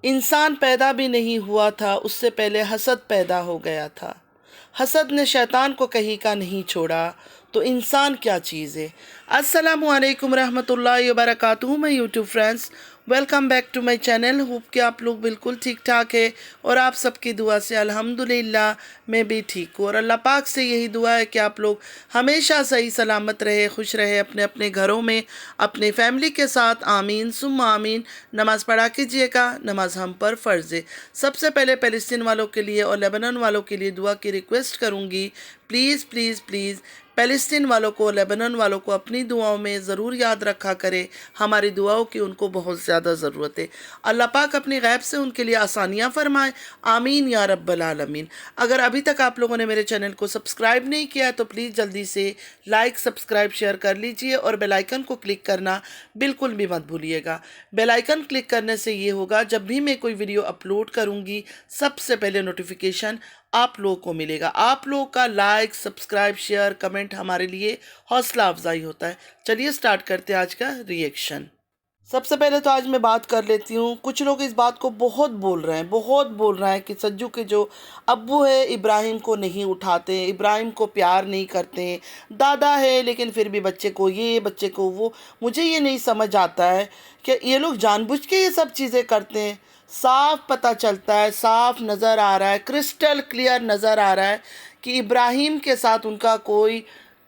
इंसान पैदा भी नहीं हुआ था, उससे पहले हसद पैदा हो गया था। हसद ने शैतान को कहीं का नहीं छोड़ा, तो इंसान क्या चीज़ है। अस्सलामु अलैकुम रहमतुल्लाहि व बरकातुहू। मैं YouTube friends, welcome back to my channel. Hope कि आप लोग बिल्कुल ठीक ठाक है और आप सबकी दुआ से अल्हम्दुलिल्लाह मैं भी ठीक हूँ। और अल्लाह पाक से यही दुआ है कि आप लोग हमेशा सही सलामत रहे, खुश रहे अपने अपने घरों में, अपने फैमिली के साथ। आमीन सुम्मा आमीन। नमाज़ पढ़ा कीजिएगा, नमाज हम पर फ़र्ज़ है। सबसे पहले फ़लस्तीन वालों के लिए और लेबनान वालों के लिए दुआ की रिक्वेस्ट करूँगी। प्लीज़ प्लीज़ प्लीज़ फ़लस्तीन वालों को, लेबनान वालों को अपनी दुआओं में ज़रूर याद रखा करें। हमारी दुआओं की उनको बहुत ज़्यादा ज़रूरत है। अल्लाह पाक अपनी गैब से उनके लिए आसानियाँ फरमाए। आमीन या रब्बल आलमीन। अगर अभी तक आप लोगों ने मेरे चैनल को सब्सक्राइब नहीं किया तो प्लीज़ जल्दी से लाइक, सब्सक्राइब, शेयर कर लीजिए और बेल आइकन को क्लिक करना बिल्कुल भी मत भूलिएगा। बेल आइकन क्लिक करने से ये होगा, जब भी मैं कोई वीडियो अपलोड करूँगी सबसे पहले नोटिफिकेशन आप लोगों को मिलेगा। आप लोगों का लाइक, सब्सक्राइब, शेयर, कमेंट हमारे लिए हौसला अफजाई होता है। चलिए स्टार्ट करते हैं आज का रिएक्शन। सबसे पहले तो आज मैं बात कर लेती हूँ। कुछ लोग इस बात को बहुत बोल रहे हैं कि सज्जू के जो अब्बू है इब्राहिम को नहीं उठाते, इब्राहिम को प्यार नहीं करते। दादा है लेकिन फिर भी बच्चे को ये, बच्चे को वो। मुझे ये नहीं समझ आता है कि ये लोग जानबूझ के ये सब चीज़ें करते हैं। साफ पता चलता है, साफ नज़र आ रहा है, क्रिस्टल क्लियर नज़र आ रहा है कि इब्राहिम के साथ उनका कोई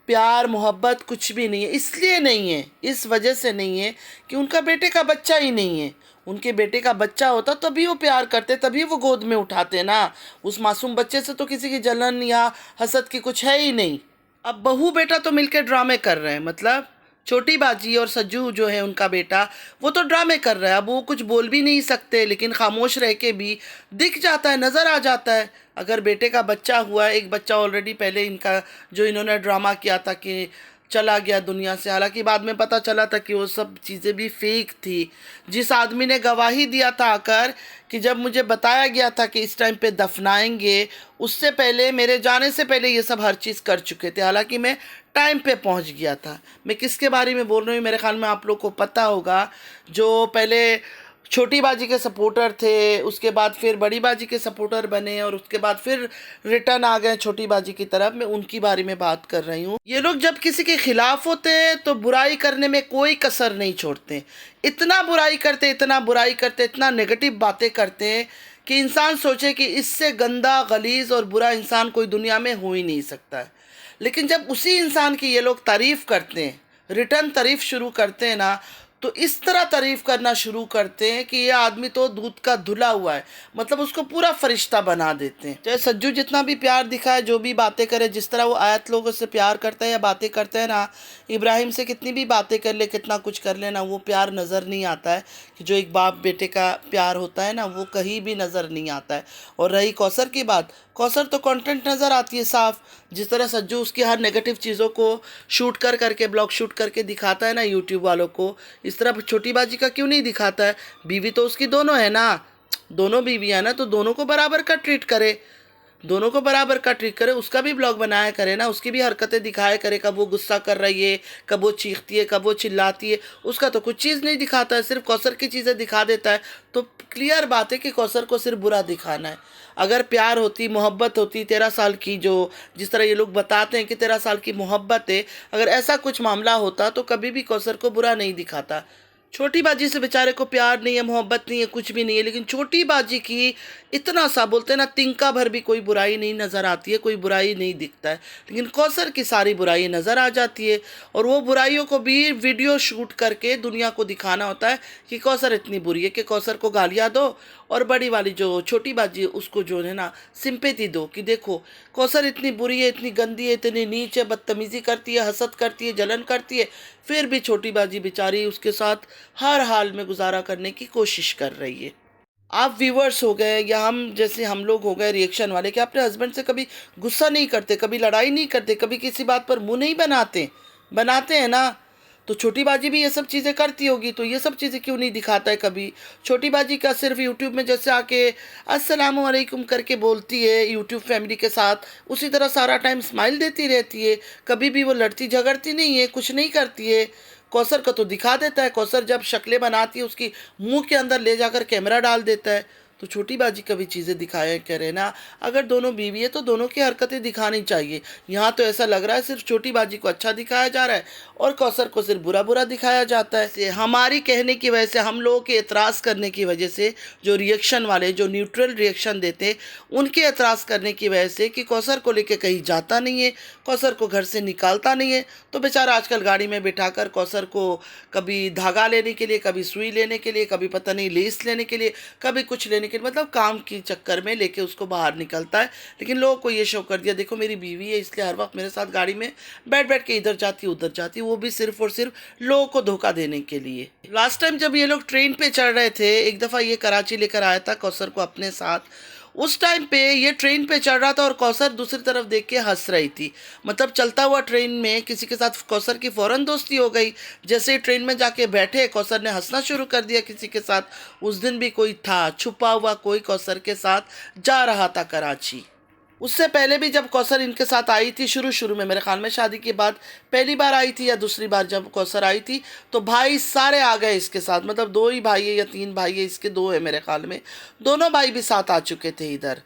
प्यार मोहब्बत कुछ भी नहीं है। इसलिए नहीं है, इस वजह से नहीं है कि उनका बेटे का बच्चा ही नहीं है। उनके बेटे का बच्चा होता तभी वो प्यार करते, तभी वो गोद में उठाते ना। उस मासूम बच्चे से तो किसी की जलन या हसद की कुछ है ही नहीं। अब बहू बेटा तो मिलकर ड्रामे कर रहे हैं, मतलब छोटी बाजी और सज्जू जो है उनका बेटा, वो तो ड्रामे कर रहा है। अब वो कुछ बोल भी नहीं सकते, लेकिन खामोश रह के भी दिख जाता है, नज़र आ जाता है। अगर बेटे का बच्चा हुआ है, एक बच्चा ऑलरेडी पहले इनका जो इन्होंने ड्रामा किया था कि चला गया दुनिया से, हालांकि बाद में पता चला था कि वो सब चीज़ें भी फेक थी। जिस आदमी ने गवाही दिया था आकर कि जब मुझे बताया गया था कि इस टाइम पे दफनाएंगे, उससे पहले, मेरे जाने से पहले ये सब हर चीज़ कर चुके थे। हालांकि मैं टाइम पे पहुंच गया था। मैं किसके बारे में बोल रही हूँ, मेरे ख्याल में आप लोग को पता होगा। जो पहले छोटी बाजी के सपोर्टर थे, उसके बाद फिर बड़ी बाजी के सपोर्टर बने और उसके बाद फिर रिटर्न आ गए छोटी बाजी की तरफ। मैं उनकी बारे में बात कर रही हूँ। ये लोग जब किसी के खिलाफ होते हैं तो बुराई करने में कोई कसर नहीं छोड़ते। इतना बुराई करते, इतना बुराई करते, इतना नेगेटिव बातें करते हैं कि इंसान सोचे कि इससे गंदा, गलीज और बुरा इंसान कोई दुनिया में हो ही नहीं सकता है। लेकिन जब उसी इंसान की ये लोग तारीफ़ करते हैं, रिटर्न तारीफ़ शुरू करते हैं ना, तो इस तरह तारीफ़ करना शुरू करते हैं कि ये आदमी तो दूध का धुला हुआ है, मतलब उसको पूरा फरिश्ता बना देते हैं। चाहे सज्जू जितना भी प्यार दिखाए, जो भी बातें करे, जिस तरह वो आयत लोगों से प्यार करता है या बातें करते हैं ना, इब्राहिम से कितनी भी बातें कर ले, कितना कुछ कर ले ना, वो प्यार नज़र नहीं आता है कि जो एक बाप बेटे का प्यार होता है ना, वो कहीं भी नज़र नहीं आता है। और रही कौसर की बात, कौसर तो कंटेंट नज़र आती है साफ। जिस तरह सज्जू उसकी हर नेगेटिव चीज़ों को शूट कर करके, ब्लॉग शूट करके दिखाता है ना यूट्यूब वालों को, इस तरह छोटी बाजी का क्यों नहीं दिखाता है। बीवी तो उसकी दोनों है ना, दोनों बीवी है ना, तो दोनों को बराबर का ट्रीट करे, दोनों को बराबर का ट्रीट करे। उसका भी ब्लॉग बनाया करे ना, उसकी भी हरकतें दिखाया करे, कब वो गुस्सा कर रही है, कब वो चीखती है, कब वो चिल्लाती है। उसका तो कुछ चीज़ नहीं दिखाता है, सिर्फ कौसर की चीज़ें दिखा देता है। तो क्लियर बात है कि कौसर को सिर्फ बुरा दिखाना है। अगर प्यार होती, मोहब्बत होती 13 साल की, जो जिस तरह ये लोग बताते हैं कि 13 साल की मोहब्बत है, अगर ऐसा कुछ मामला होता तो कभी भी कौसर को बुरा नहीं दिखाता। छोटी बाजी से बेचारे को प्यार नहीं है, मोहब्बत नहीं है, कुछ भी नहीं है, लेकिन छोटी बाजी की इतना सा बोलते हैं ना, तिनका भर भी कोई बुराई नहीं नज़र आती है, कोई बुराई नहीं दिखता है। लेकिन कौसर की सारी बुराई नज़र आ जाती है और वो बुराइयों को भी वीडियो शूट करके दुनिया को दिखाना होता है कि कौसर इतनी बुरी है, कि कौसर को गालियाँ दो और बड़ी वाली जो छोटी बाजी उसको जो है ना सिंपैथी दो कि देखो कौसर इतनी बुरी है, इतनी गंदी है, इतनी नीच है, बदतमीज़ी करती है, हसद करती है, जलन करती है, फिर भी छोटी बाजी बेचारी उसके साथ हर हाल में गुजारा करने की कोशिश कर रही है। आप व्यूवर्स हो गए या हम जैसे हम लोग हो गए रिएक्शन वाले, कि अपने हस्बैंड से कभी गुस्सा नहीं करते, कभी लड़ाई नहीं करते, कभी किसी बात पर मुंह नहीं बनाते, बनाते हैं ना। तो छोटी बाजी भी ये सब चीज़ें करती होगी, तो ये सब चीज़ें क्यों नहीं दिखाता है कभी। छोटी बाजी का सिर्फ यूट्यूब में जैसे आके अस्सलामु अलैकुम करके बोलती है यूट्यूब फैमिली के साथ, उसी तरह सारा टाइम स्माइल देती रहती है। कभी भी वो लड़ती झगड़ती नहीं है, कुछ नहीं करती है। कौसर को तो दिखा देता है। कौसर जब शक्लें बनाती है उसकी मुंह के अंदर ले जाकर कैमरा डाल देता है। तो छोटी बाजी कभी चीज़ें दिखाया करे ना। अगर दोनों बीवी है तो दोनों की हरकतें दिखानी चाहिए। यहाँ तो ऐसा लग रहा है सिर्फ छोटी बाजी को अच्छा दिखाया जा रहा है और कौसर को सिर्फ बुरा बुरा दिखाया जाता है। हमारी कहने की वजह से, हम लोगों के एतराज़ करने की वजह से, जो रिएक्शन वाले, जो न्यूट्रल रिएक्शन देते, उनके एतराज़ करने की वजह से कि कौसर को लेके कहीं जाता नहीं है, कौसर को घर से निकालता नहीं है, तो बेचारा आजकल गाड़ी में बिठाकर कौसर को कभी धागा लेने के लिए, कभी सुई लेने के लिए, कभी पता नहीं लेस लेने के लिए, कभी कुछ लेने के लिए, मतलब काम के चक्कर में लेके उसको बाहर निकलता है। लेकिन लोगों को ये शो कर दिया, देखो मेरी बीवी है इसलिए हर वक्त मेरे साथ गाड़ी में बैठ बैठ के इधर जाती उधर जाती, वो भी सिर्फ और सिर्फ लोगों को धोखा देने के लिए। लास्ट टाइम जब ये लोग ट्रेन पे चढ़ रहे थे, एक दफ़ा ये कराची लेकर आया था कौसर को अपने साथ। उस टाइम पे ये ट्रेन पे चढ़ रहा था और कौसर दूसरी तरफ देख के हंस रही थी। मतलब चलता हुआ ट्रेन में किसी के साथ कौसर की फ़ौरन दोस्ती हो गई। जैसे ट्रेन में जाके बैठे, कौसर ने हंसना शुरू कर दिया किसी के साथ। उस दिन भी कोई था छुपा हुआ, कोई कौसर के साथ जा रहा था कराची। उससे पहले भी जब कौसर इनके साथ आई थी शुरू शुरू में, मेरे ख्याल में शादी के बाद पहली बार आई थी या दूसरी बार जब कौसर आई थी, तो भाई सारे आ गए इसके साथ। मतलब 2 ही भाई है या 3 भाई है, इसके 2 है मेरे ख्याल में। दोनों भाई भी साथ आ चुके थे इधर,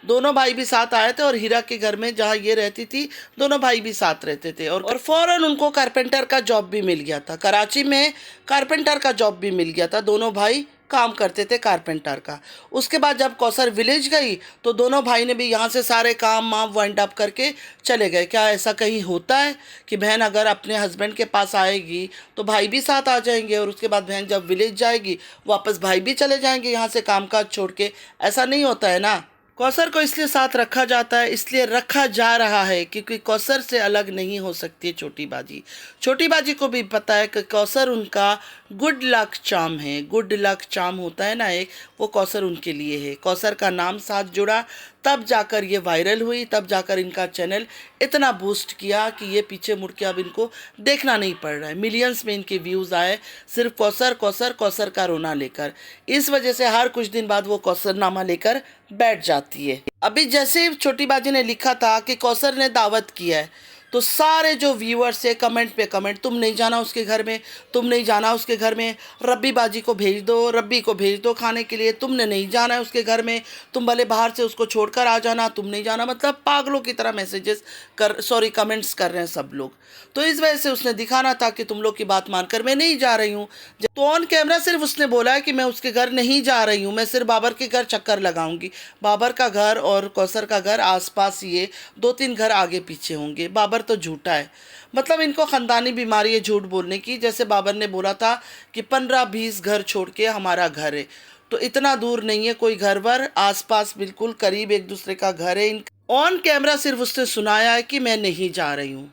दोनों भाई भी साथ आए थे। और हीरा के घर में जहाँ ये रहती थी, दोनों भाई भी साथ रहते थे। और फ़ौरन उनको कारपेंटर का जॉब भी मिल गया था, कराची में कारपेंटर का जॉब भी मिल गया था। दोनों भाई काम करते थे कारपेंटर का। उसके बाद जब कौसर विलेज गई तो दोनों भाई ने भी यहाँ से सारे काम वाम वाइंड अप करके चले गए। क्या ऐसा कहीं होता है कि बहन अगर अपने हस्बैंड के पास आएगी तो भाई भी साथ आ जाएंगे, और उसके बाद बहन जब विलेज जाएगी वापस भाई भी चले जाएंगे यहाँ से कामकाज छोड़ के? ऐसा नहीं होता है ना। कौसर को इसलिए साथ रखा जाता है, इसलिए रखा जा रहा है क्योंकि कौसर से अलग नहीं हो सकती है छोटी बाजी। छोटी बाजी को भी पता है कि कौसर उनका गुड लक चार्म है। गुड लक चार्म होता है ना एक, वो कौसर उनके लिए है। कौसर का नाम साथ जुड़ा, तब जाकर ये वायरल हुई, तब जाकर इनका चैनल इतना बूस्ट किया कि ये पीछे मुड़ के अब इनको देखना नहीं पड़ रहा है। मिलियंस में इनके व्यूज़ आए सिर्फ कौसर कौसर कौसर का रोना लेकर। इस वजह से हर कुछ दिन बाद वो कौसरनामा लेकर बैठ जाती है। अभी जैसे छोटी बाजी ने लिखा था कि कौसर ने दावत किया है, तो सारे जो व्यूअर्स है कमेंट पे कमेंट, तुम नहीं जाना उसके घर में, तुम नहीं जाना उसके घर में, रब्बी बाजी को भेज दो, रब्बी को भेज दो खाने के लिए, तुमने नहीं जाना है उसके घर में, तुम भले बाहर से उसको छोड़कर आ जाना, तुम नहीं जाना। मतलब पागलों की तरह मैसेजेस कमेंट्स कर रहे हैं सब लोग। तो इस वजह से उसने दिखाना था कि तुम लोग की बात मानकर मैं नहीं जा रही हूँ। तो ऑन कैमरा सिर्फ उसने बोला है कि मैं उसके घर नहीं जा रही हूँ, मैं सिर्फ बाबर के घर चक्कर लगाऊंगी। बाबर का घर और कौसर का घर आसपास ही है, 2-3 घर आगे पीछे होंगे। बाबर तो झूठा है, मतलब इनको ख़ानदानी बीमारी है झूठ बोलने की। जैसे बाबर ने बोला था कि 15-20 घर छोड़ के हमारा घर है, तो इतना दूर नहीं है कोई घर वर, आसपास बिल्कुल करीब एक दूसरे का घर है। ऑन कैमरा सिर्फ उसने सुनाया है कि मैं नहीं जा रही हूँ,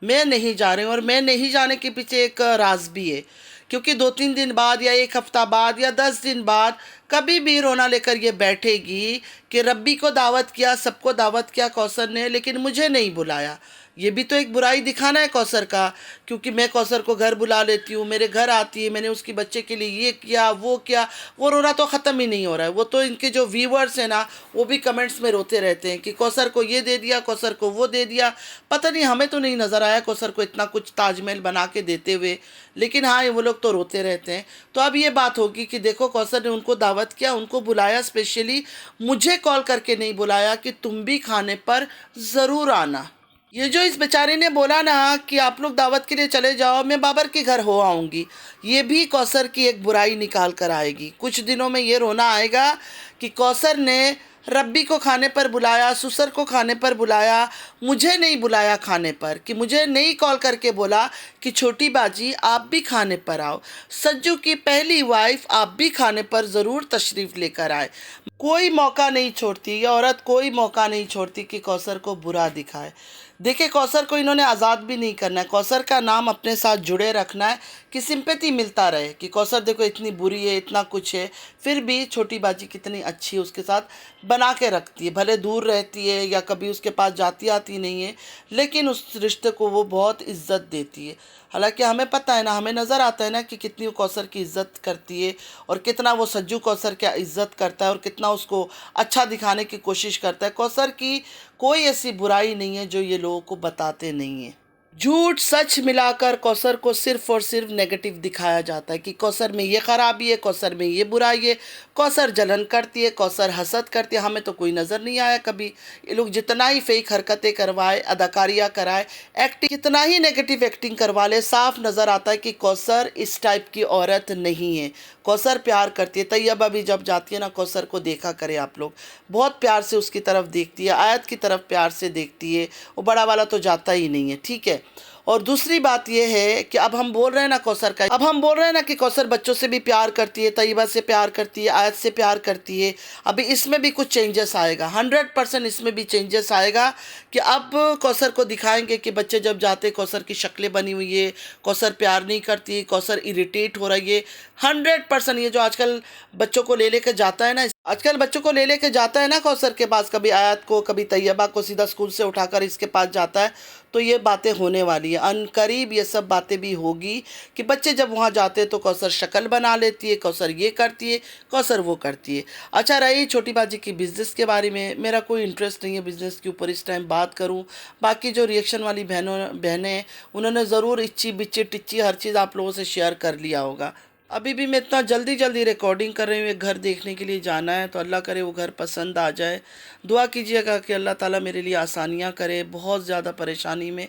मैं नहीं जा रही हूँ। और मैं नहीं जाने के पीछे एक राज भी है, क्योंकि 2-3 दिन बाद या 1 हफ्ता बाद या 10 दिन बाद कभी भी रोना लेकर ये बैठेगी कि रब्बी को दावत किया, सबको दावत किया कौसर ने, लेकिन मुझे नहीं बुलाया। ये भी तो एक बुराई दिखाना है कौसर का, क्योंकि मैं कौसर को घर बुला लेती हूँ, मेरे घर आती है, मैंने उसके बच्चे के लिए ये किया वो किया। वो रोना तो ख़त्म ही नहीं हो रहा है। वो तो इनके जो व्यूअर्स हैं ना, वो भी कमेंट्स में रोते रहते हैं कि कौसर को ये दे दिया, कौसर को वो दे दिया। पता नहीं, हमें तो नहीं नज़र आया कौसर को इतना कुछ ताजमहल बना के देते हुए, लेकिन हाँ वो लोग तो रोते रहते हैं। तो अब ये बात होगी कि देखो कौसर ने उनको दावत किया, उनको बुलाया, स्पेशली मुझे कॉल करके नहीं बुलाया कि तुम भी खाने पर ज़रूर आना। ये जो इस बेचारे ने बोला ना कि आप लोग दावत के लिए चले जाओ, मैं बाबर के घर हो आऊँगी, ये भी कौसर की एक बुराई निकाल कर आएगी। कुछ दिनों में ये रोना आएगा कि कौसर ने रब्बी को खाने पर बुलाया, सुसर को खाने पर बुलाया, मुझे नहीं बुलाया खाने पर, कि मुझे नहीं कॉल करके बोला कि छोटी बाजी आप भी खाने पर आओ, सज्जू की पहली वाइफ आप भी खाने पर ज़रूर तशरीफ़ लेकर आए। कोई मौका नहीं छोड़ती ये औरत, कोई मौका नहीं छोड़ती कि कौसर को बुरा दिखाए। देखिए कौसर को इन्होंने आज़ाद भी नहीं करना है, कौसर का नाम अपने साथ जुड़े रखना है कि सिंपैथी मिलता रहे कि कौसर देखो इतनी बुरी है, इतना कुछ है, फिर भी छोटी बाजी कितनी अच्छी है, उसके साथ बना के रखती है। भले दूर रहती है या कभी उसके पास जाती आती नहीं है, लेकिन उस रिश्ते को वो बहुत इज्जत देती है। हालांकि हमें पता है ना, हमें नज़र आता है ना कि कितनी वो कौसर की इज़्ज़त करती है और कितना वो सज्जू कौसर की इज़्ज़त करता है और कितना उसको अच्छा दिखाने की कोशिश करता है। कौसर की कोई ऐसी बुराई नहीं है जो ये लोगों को बताते नहीं हैं। झूठ सच मिलाकर कौसर को सिर्फ और सिर्फ नेगेटिव दिखाया जाता है कि कौसर में ये खराबी है, कौसर में ये बुराई है, कौसर जलन करती है, कौसर हसद करती है। हमें तो कोई नज़र नहीं आया कभी। ये लोग जितना ही फेक हरकतें करवाए, अदाकारियाँ कराए, एक्टिंग कितना ही नेगेटिव एक्टिंग करवा ले, साफ नज़र आता है कि कौसर इस टाइप की औरत नहीं है। कौसर प्यार करती है। तैयबा भी जब जाती है ना, कौसर को देखा करे आप लोग, बहुत प्यार से उसकी तरफ देखती है, आयत की तरफ प्यार से देखती है। वो बड़ा वाला तो जाता ही नहीं है, ठीक है। और दूसरी बात यह है कि अब हम बोल रहे हैं ना कौसर का, अब हम बोल रहे हैं ना कि कौसर बच्चों से भी प्यार करती है, तैयबा से प्यार करती है, आयत से प्यार करती है। अभी इसमें भी कुछ चेंजेस आएगा, 100% इसमें भी चेंजेस आएगा कि अब कौसर को दिखाएंगे कि बच्चे जब जाते कौसर की शक्लें बनी हुई है, कौसर प्यार नहीं करती, कौसर इरिटेट हो रही है। 100% ये जो आजकल बच्चों को ले लेके जाता है ना, आजकल बच्चों को ले लेके जाता है ना कौसर के पास, कभी आयत को कभी तैयबा को सीधा स्कूल से उठाकर इसके पास जाता है, तो ये बातें होने वाली है। अनकरीब ये सब बातें भी होगी कि बच्चे जब वहाँ जाते हैं तो कौसर शक्ल बना लेती है, कौसर ये करती है, कौसर वो करती है। अच्छा, रही छोटी बाजी की बिज़नेस के बारे में, मेरा कोई इंटरेस्ट नहीं है बिज़नेस के ऊपर इस टाइम बात करूँ। बाकी जो रिएक्शन वाली बहनें उन्होंने ज़रूर इच्ची बिच्ची टिच्ची हर चीज़ आप लोगों से शेयर कर लिया होगा। अभी भी मैं इतना जल्दी जल्दी रिकॉर्डिंग कर रही हूँ, एक घर देखने के लिए जाना है, तो अल्लाह करे वो घर पसंद आ जाए। दुआ कीजिएगा कि अल्लाह ताला मेरे लिए आसानियाँ करे, बहुत ज़्यादा परेशानी में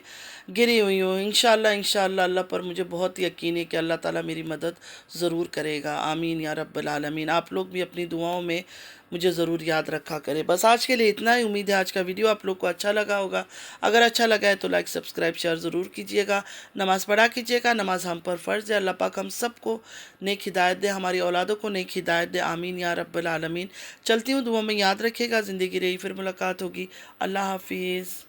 गिरी हुई हूँ। इंशाल्लाह इंशाल्लाह अल्लाह पर मुझे बहुत यकीन है कि अल्लाह ताला मेरी मदद ज़रूर करेगा। आमीन या रब्बल आलमीन। आप लोग भी अपनी दुआओं में मुझे ज़रूर याद रखा करें। बस आज के लिए इतना ही। उम्मीद है आज का वीडियो आप लोग को अच्छा लगा होगा। अगर अच्छा लगा है तो लाइक सब्सक्राइब शेयर ज़रूर कीजिएगा। नमाज़ पढ़ा कीजिएगा, नमाज हम पर फ़र्ज़ है। अल्लाह पाक हम सबको नेक हिदायत दे, हमारी औलादों को नेक हिदायत दे। आमीन या रब्बल आलमीन। चलती हूँ, दुआ में याद रखिएगा। ज़िंदगी रही फिर मुलाकात होगी। अल्लाह हाफिज़।